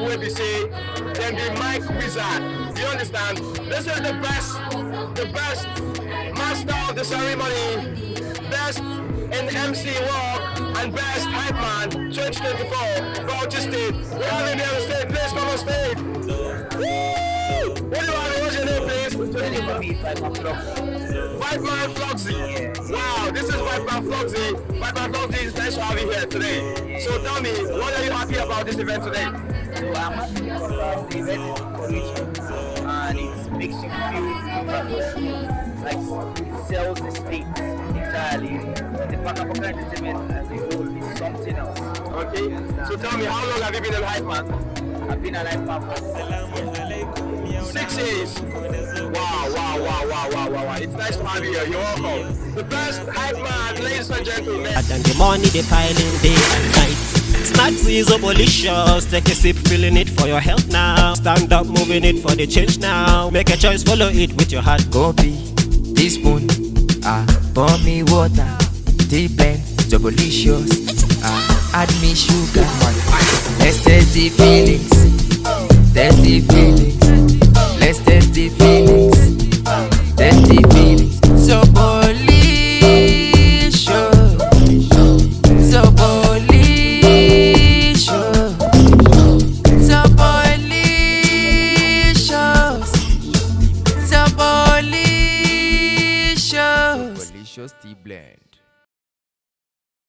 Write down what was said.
will be say, then the mic wizard. You understand? This is the best master of the ceremony, best in MC work, and best hype man 2024 Bauchi State. We have him here on stage. Please come on stage. Woo! What do you want? What's your name, please? Hypeman Flogzi. Wow, this is Hypeman Flogzi. Hypeman Flogzi is nice to have you here today. So tell me, what are you happy about this event today? So I'm happy about the event and it makes you feel like it sells the state entirely. The Paka entertainment as a whole is something else. Okay, so tell me, how long have you been a Hypeman? I've been a Hypeman for 6 years. Wow. It's nice to have you here. You're welcome. The best hype man, ladies and gentlemen. And the money they piling day and night. Snaxy is abolitious. Take a sip, feeling it for your health now. Stand up, moving it for the change now. Make a choice, follow it with your heart. Go be teaspoon, pour me water. Deep blend, abolitious. Add me sugar. Let's taste the feelings. Taste the feelings.